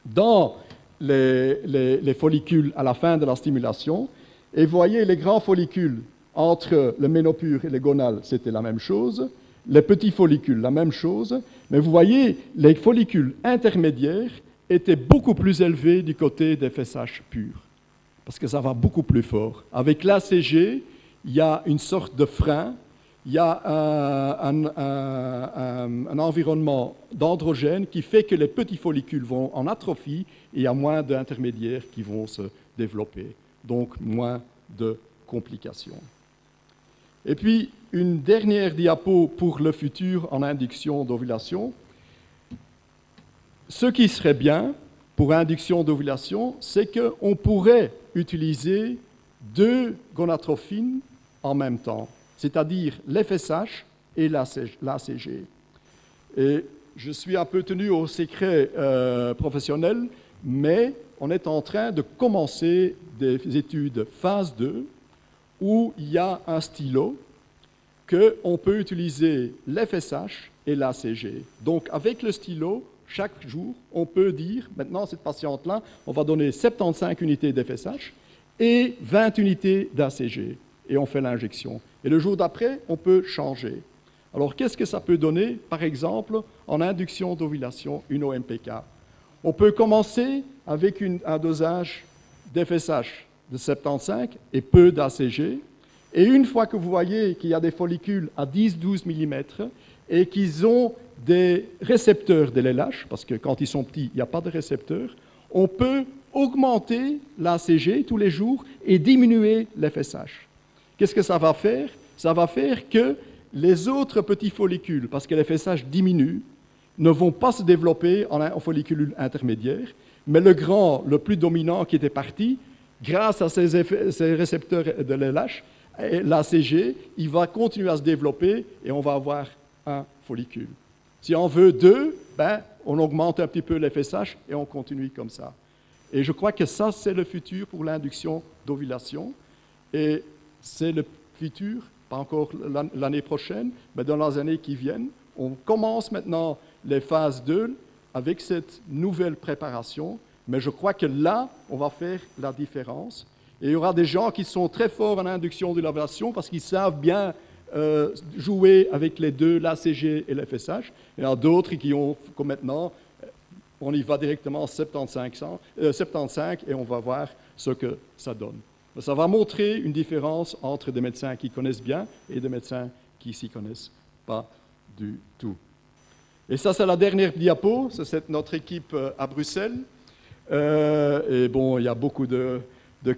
dans les follicules à la fin de la stimulation, et vous voyez les grands follicules entre le ménopure et les gonales, c'était la même chose, les petits follicules, la même chose, mais vous voyez, les follicules intermédiaires étaient beaucoup plus élevés du côté des FSH purs, parce que ça va beaucoup plus fort. Avec l'ACG, il y a une sorte de frein, il y a un environnement d'androgène qui fait que les petits follicules vont en atrophie et il y a moins d'intermédiaires qui vont se développer, donc moins de complications. Et puis, une dernière diapo pour le futur en induction d'ovulation. Ce qui serait bien pour induction d'ovulation, c'est qu'on pourrait utiliser 2 gonatrophines en même temps, c'est-à-dire l'FSH et l'ACG. Et je suis un peu tenu au secret professionnel, mais on est en train de commencer des études phase 2 où il y a un stylo qu'on peut utiliser l'FSH et l'ACG. Donc, avec le stylo, chaque jour, on peut dire, maintenant, cette patiente-là, on va donner 75 unités d'FSH et 20 unités d'ACG, et on fait l'injection. Et le jour d'après, on peut changer. Alors, qu'est-ce que ça peut donner, par exemple, en induction d'ovulation, une OMPK? On peut commencer avec un dosage d'FSH de 75 et peu d'ACG, et une fois que vous voyez qu'il y a des follicules à 10-12 mm et qu'ils ont des récepteurs de LH, parce que quand ils sont petits, il n'y a pas de récepteurs, on peut augmenter l'ACG tous les jours et diminuer l'FSH. Qu'est-ce que ça va faire? Ça va faire que les autres petits follicules, parce que l'FSH diminue, ne vont pas se développer en follicules intermédiaires, mais le grand, le plus dominant qui était parti, grâce à ces récepteurs de LH, l'ACG, il va continuer à se développer et on va avoir un follicule. Si on veut 2, ben, on augmente un petit peu l'FSH et on continue comme ça. Et je crois que ça, c'est le futur pour l'induction d'ovulation. Et c'est le futur, pas encore l'année prochaine, mais dans les années qui viennent. On commence maintenant les phases 2 avec cette nouvelle préparation, mais je crois que là, on va faire la différence. Et il y aura des gens qui sont très forts en induction de l'ovulation parce qu'ils savent bien jouer avec les deux, l'ACG et l'FSH. Il y en a d'autres qui ont, comme maintenant, on y va directement 75 et on va voir ce que ça donne. Ça va montrer une différence entre des médecins qui connaissent bien et des médecins qui ne s'y connaissent pas du tout. Et ça, c'est la dernière diapo, c'est notre équipe à Bruxelles. Et bon, il y a beaucoup de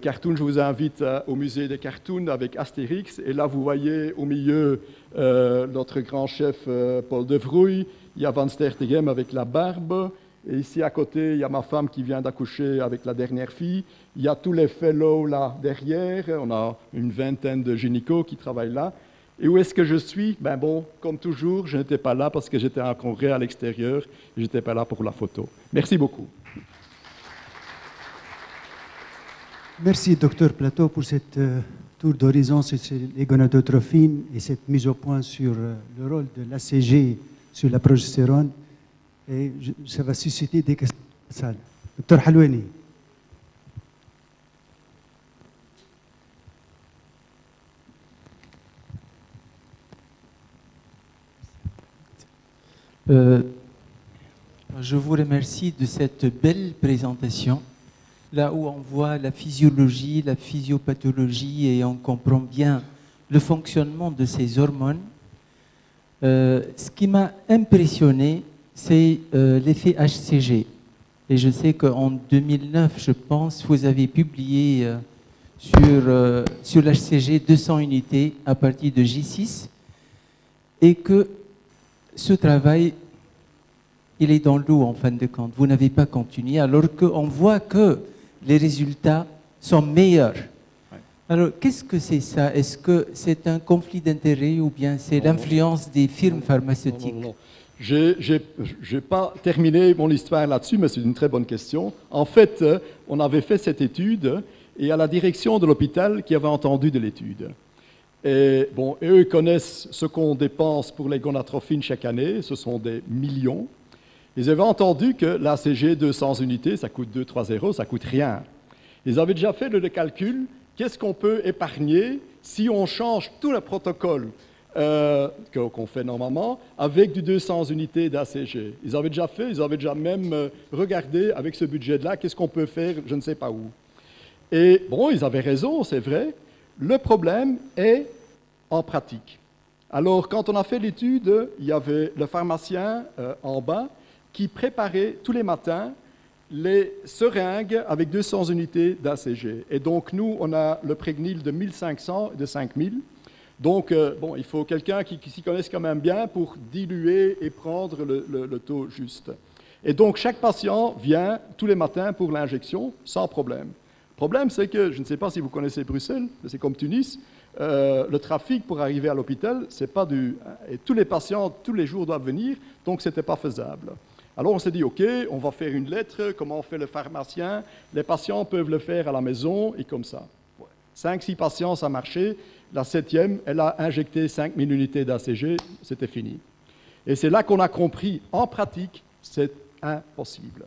cartoons. Je vous invite au musée des cartoons avec Astérix. Et là, vous voyez au milieu notre grand chef Paul de Vrouille. Il y a Van Stertegem avec la barbe. Et ici, à côté, il y a ma femme qui vient d'accoucher avec la dernière fille. Il y a tous les fellows là derrière. On a une vingtaine de gynécos qui travaillent là. Et où est-ce que je suis? Ben bon, comme toujours, je n'étais pas là parce que j'étais en congrès à l'extérieur. Je n'étais pas là pour la photo. Merci beaucoup. Merci, Dr Plateau, pour cette tour d'horizon sur les gonadotrophines et cette mise au point sur le rôle de l'ACG sur la progestérone. Et ça va susciter des questions. Dr Halouani. Je vous remercie de cette belle présentation, là où on voit la physiologie, la physiopathologie et on comprend bien le fonctionnement de ces hormones. Ce qui m'a impressionné, c'est l'effet HCG. Et je sais qu'en 2009, je pense, vous avez publié sur l'HCG 200 unités à partir de J6 et que ce travail, il est dans l'eau en fin de compte. Vous n'avez pas continué alors qu'on voit que les résultats sont meilleurs. Ouais. Alors, qu'est-ce que c'est ça? Est-ce que c'est un conflit d'intérêts ou bien c'est l'influence des firmes pharmaceutiques? Non. Je n'ai pas terminé mon histoire là-dessus, mais c'est une très bonne question. En fait, on avait fait cette étude et il y a la direction de l'hôpital qui avait entendu de l'étude. Et bon, eux connaissent ce qu'on dépense pour les gonatrophines chaque année, ce sont des millions. Ils avaient entendu que l'ACG 200 unités, ça coûte 2-3 euros, ça coûte rien. Ils avaient déjà fait le calcul, qu'est-ce qu'on peut épargner si on change tout le protocole qu'on fait normalement avec du 200 unités d'ACG. Ils avaient déjà même regardé avec ce budget-là, qu'est-ce qu'on peut faire, je ne sais pas où. Et bon, ils avaient raison, c'est vrai. Le problème est en pratique. Alors, quand on a fait l'étude, il y avait le pharmacien en bas qui préparait tous les matins les seringues avec 200 unités d'ACG. Et donc, nous, on a le Prégnil de 1500 et de 5000. Donc, bon, il faut quelqu'un qui s'y connaisse quand même bien pour diluer et prendre le taux juste. Et donc, chaque patient vient tous les matins pour l'injection sans problème. Le problème, c'est que, je ne sais pas si vous connaissez Bruxelles, mais c'est comme Tunis, le trafic pour arriver à l'hôpital, c'est pas du... Et tous les patients, tous les jours doivent venir, donc ce n'était pas faisable. Alors on s'est dit, OK, on va faire une lettre, comment fait le pharmacien, les patients peuvent le faire à la maison, et comme ça. 5-6 patients, ça marchait. La 7e, elle a injecté 5000 unités d'ACG, c'était fini. Et c'est là qu'on a compris, en pratique, c'est impossible.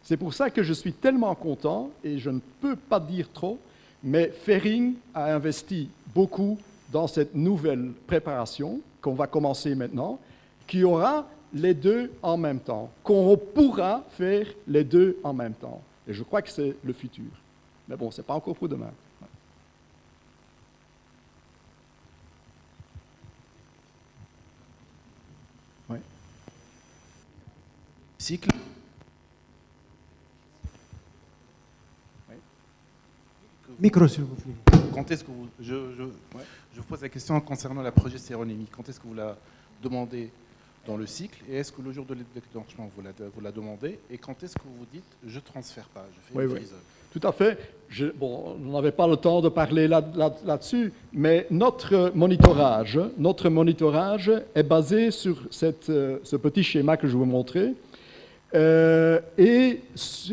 C'est pour ça que je suis tellement content, et je ne peux pas dire trop, mais Ferring a investi beaucoup dans cette nouvelle préparation qu'on va commencer maintenant, qui aura les deux en même temps, qu'on pourra faire les deux en même temps. Et je crois que c'est le futur. Mais bon, ce n'est pas encore pour demain. Oui. Cycle. Micro, s'il vous plaît. Quand est-ce que vous... Je vous pose la question concernant la progestéronémie. Quand est-ce que vous la demandez dans le cycle, et est-ce que le jour de déclenchement, vous la demandez, et quand est-ce que vous dites « je ne transfère pas, je fais une prise ». Tout à fait. Bon, on n'avait pas le temps de parler là-dessus, mais notre monitorage est basé sur ce petit schéma que je vous ai montré, et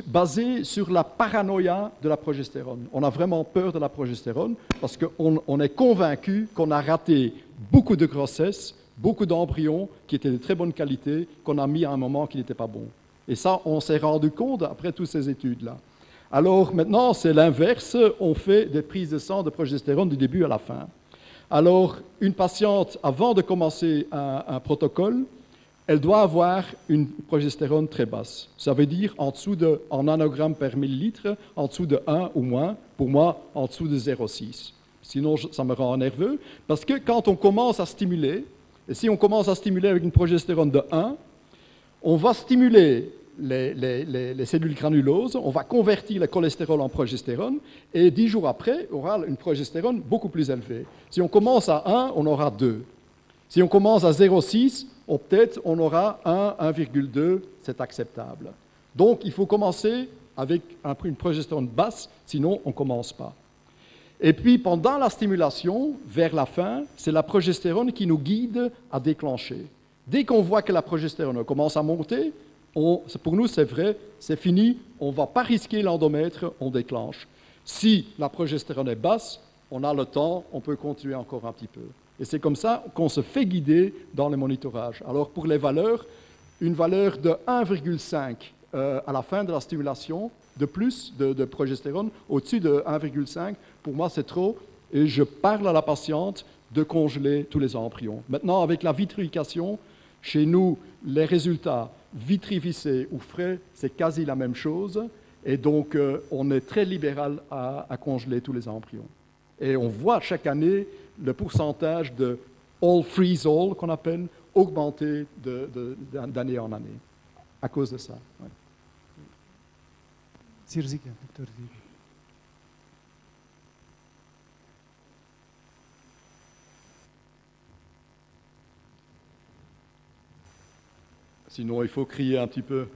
basé sur la paranoïa de la progestérone. On a vraiment peur de la progestérone parce qu'on est convaincu qu'on a raté beaucoup de grossesses, beaucoup d'embryons qui étaient de très bonne qualité, qu'on a mis à un moment qui n'était pas bon. Et ça, on s'est rendu compte après toutes ces études-là. Alors maintenant, c'est l'inverse, on fait des prises de sang de progestérone du début à la fin. Alors, une patiente, avant de commencer un protocole, elle doit avoir une progestérone très basse. Ça veut dire en nanogrammes par millilitre, en dessous de 1 ou moins, pour moi, en dessous de 0,6. Sinon, ça me rend nerveux, parce que quand on commence à stimuler, et si on commence à stimuler avec une progestérone de 1, on va stimuler les cellules granuleuses, on va convertir le cholestérol en progestérone, et 10 jours après, on aura une progestérone beaucoup plus élevée. Si on commence à 1, on aura 2. Si on commence à 0,6, peut-être on aura 1, 1,2, c'est acceptable. Donc, il faut commencer avec une progestérone basse, sinon on ne commence pas. Et puis, pendant la stimulation, vers la fin, c'est la progestérone qui nous guide à déclencher. Dès qu'on voit que la progestérone commence à monter, pour nous, c'est vrai, c'est fini, on ne va pas risquer l'endomètre, on déclenche. Si la progestérone est basse, on a le temps, on peut continuer encore un petit peu. Et c'est comme ça qu'on se fait guider dans le monitorage. Alors, pour les valeurs, une valeur de 1,5 à la fin de la stimulation, de plus de progestérone, au-dessus de 1,5, pour moi, c'est trop. Et je parle à la patiente de congeler tous les embryons. Maintenant, avec la vitrification, chez nous, les résultats vitrifissés ou frais, c'est quasi la même chose. Et donc, on est très libéral à congeler tous les embryons. Et on voit chaque année le pourcentage de all freeze all, qu'on appelle, augmenter d'année en année, à cause de ça. Ouais. Sinon, il faut crier un petit peu.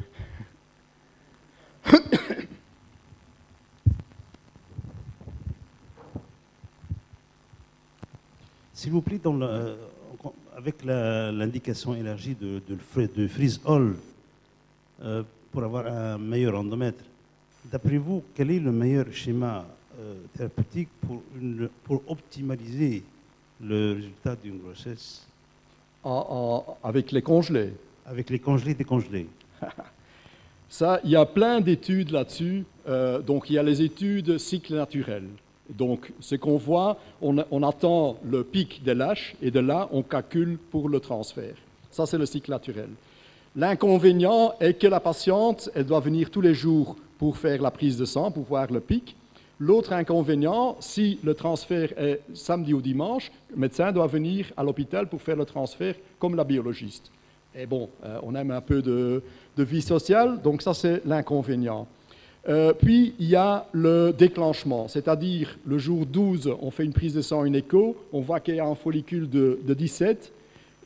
S'il vous plaît, avec l'indication élargie de freeze all pour avoir un meilleur endomètre, d'après vous, quel est le meilleur schéma thérapeutique pour optimaliser le résultat d'une grossesse avec les congelés. avec les congelés décongelés? Ça, il y a plein d'études là-dessus. Donc, il y a les études cycle naturel. Donc, ce qu'on voit, on attend le pic des lâches et de là, on calcule pour le transfert. Ça, c'est le cycle naturel. L'inconvénient est que la patiente, elle doit venir tous les jours pour faire la prise de sang, pour voir le pic. L'autre inconvénient, si le transfert est samedi ou dimanche, le médecin doit venir à l'hôpital pour faire le transfert comme la biologiste. Et bon, on aime un peu de vie sociale, donc ça c'est l'inconvénient. Puis il y a le déclenchement, c'est-à-dire le jour 12, on fait une prise de sang, une écho, on voit qu'il y a un follicule de 17,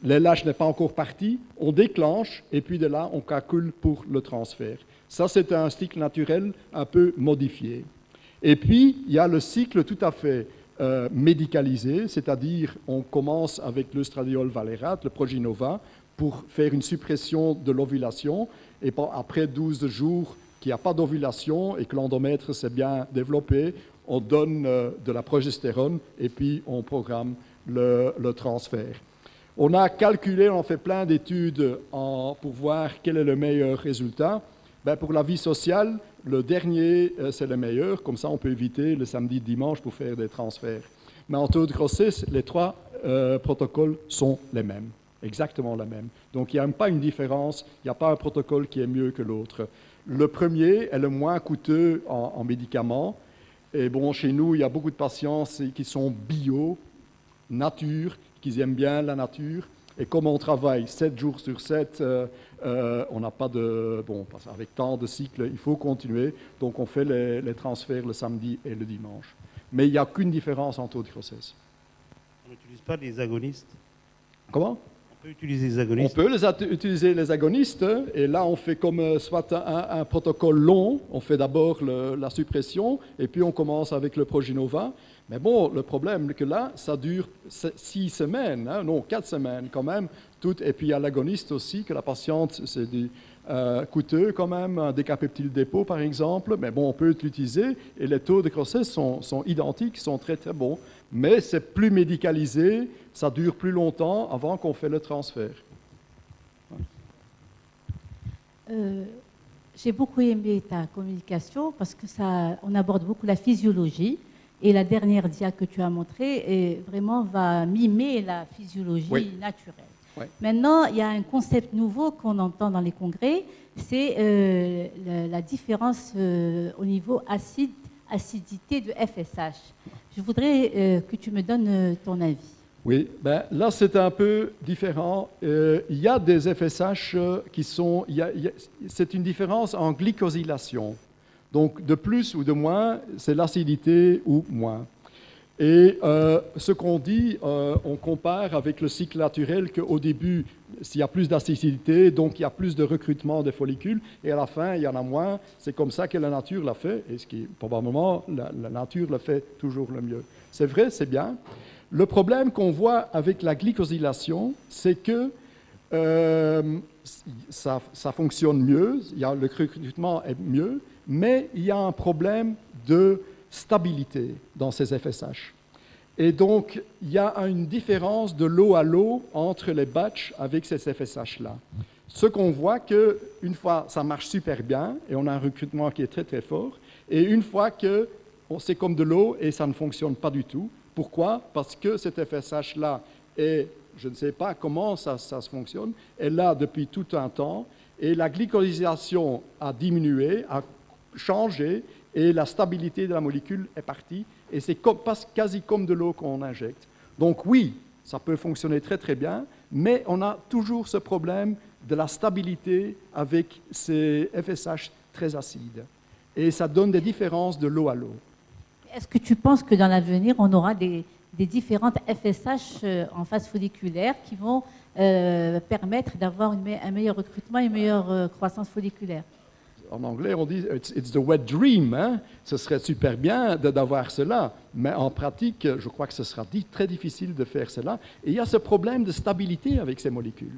le lâche n'est pas encore parti, on déclenche et puis de là on calcule pour le transfert. Ça c'est un cycle naturel un peu modifié. Et puis il y a le cycle tout à fait médicalisé, c'est-à-dire on commence avec l'œstradiol valérate, le Proginova, pour faire une suppression de l'ovulation et après 12 jours qu'il n'y a pas d'ovulation et que l'endomètre s'est bien développé, on donne de la progestérone et puis on programme le transfert. On a calculé, on a fait plein d'études pour voir quel est le meilleur résultat. Ben, pour la vie sociale, le dernier, c'est le meilleur, comme ça on peut éviter le samedi, dimanche pour faire des transferts. Mais en taux de grossesse, les trois protocoles sont les mêmes, exactement les mêmes. Donc il n'y a pas une différence, il n'y a pas un protocole qui est mieux que l'autre. Le premier est le moins coûteux en médicaments. Et bon, chez nous, il y a beaucoup de patients qui sont bio, nature, qui aiment bien la nature. Et comme on travaille 7 jours sur 7, on n'a pas de... Bon, avec tant de cycles, il faut continuer. Donc on fait les transferts le samedi et le dimanche. Mais il n'y a qu'une différence en taux de grossesse. On n'utilise pas les agonistes? Comment? On peut utiliser les agonistes? On peut utiliser les agonistes, et là on fait comme soit un protocole long, on fait d'abord la suppression, et puis on commence avec le Proginova. Mais bon, le problème est que là, ça dure 6 semaines, hein, non, 4 semaines quand même, et puis il y a l'agoniste aussi, que la patiente, c'est coûteux quand même, un décapeptyl-dépôt par exemple, mais bon, on peut l'utiliser, et les taux de grossesse sont identiques, sont très très bons, mais c'est plus médicalisé, ça dure plus longtemps avant qu'on fait le transfert. J'ai beaucoup aimé ta communication parce que on aborde beaucoup la physiologie et la dernière dia que tu as montrée vraiment va mimer la physiologie naturelle. Oui. Maintenant, il y a un concept nouveau qu'on entend dans les congrès, c'est la différence au niveau acidité de FSH. Je voudrais que tu me donnes ton avis. Oui, ben, là c'est un peu différent. Il y a des FSH qui sont... c'est une différence en glycosylation. Donc de plus ou de moins, c'est l'acidité ou moins. Et ce qu'on dit, on compare avec le cycle naturel qu'au début, s'il y a plus d'acidité, donc il y a plus de recrutement des follicules, et à la fin, il y en a moins. C'est comme ça que la nature l'a fait, et ce qui, probablement, la nature le fait toujours le mieux. C'est vrai, c'est bien. Le problème qu'on voit avec la glycosylation, c'est que ça fonctionne mieux, le recrutement est mieux, mais il y a un problème de stabilité dans ces FSH. Et donc, il y a une différence de lot à lot entre les batchs avec ces FSH-là. Ce qu'on voit qu'une fois, ça marche super bien, et on a un recrutement qui est très très fort, et une fois que c'est comme de l'eau et ça ne fonctionne pas du tout. Pourquoi? Parce que cet FSH-là est, je ne sais pas comment ça fonctionne, est là depuis tout un temps, et la glycosylation a diminué, a changé, et la stabilité de la molécule est partie, et c'est quasi comme de l'eau qu'on injecte. Donc oui, ça peut fonctionner très très bien, mais on a toujours ce problème de la stabilité avec ces FSH très acides. Et ça donne des différences de l'eau à l'eau. Est-ce que tu penses que dans l'avenir, on aura des différentes FSH en phase folliculaire qui vont permettre d'avoir un meilleur recrutement et une meilleure croissance folliculaire? En anglais, on dit « it's the wet dream hein? ». Ce serait super bien d'avoir cela, mais en pratique, je crois que ce sera très difficile de faire cela. Et il y a ce problème de stabilité avec ces molécules.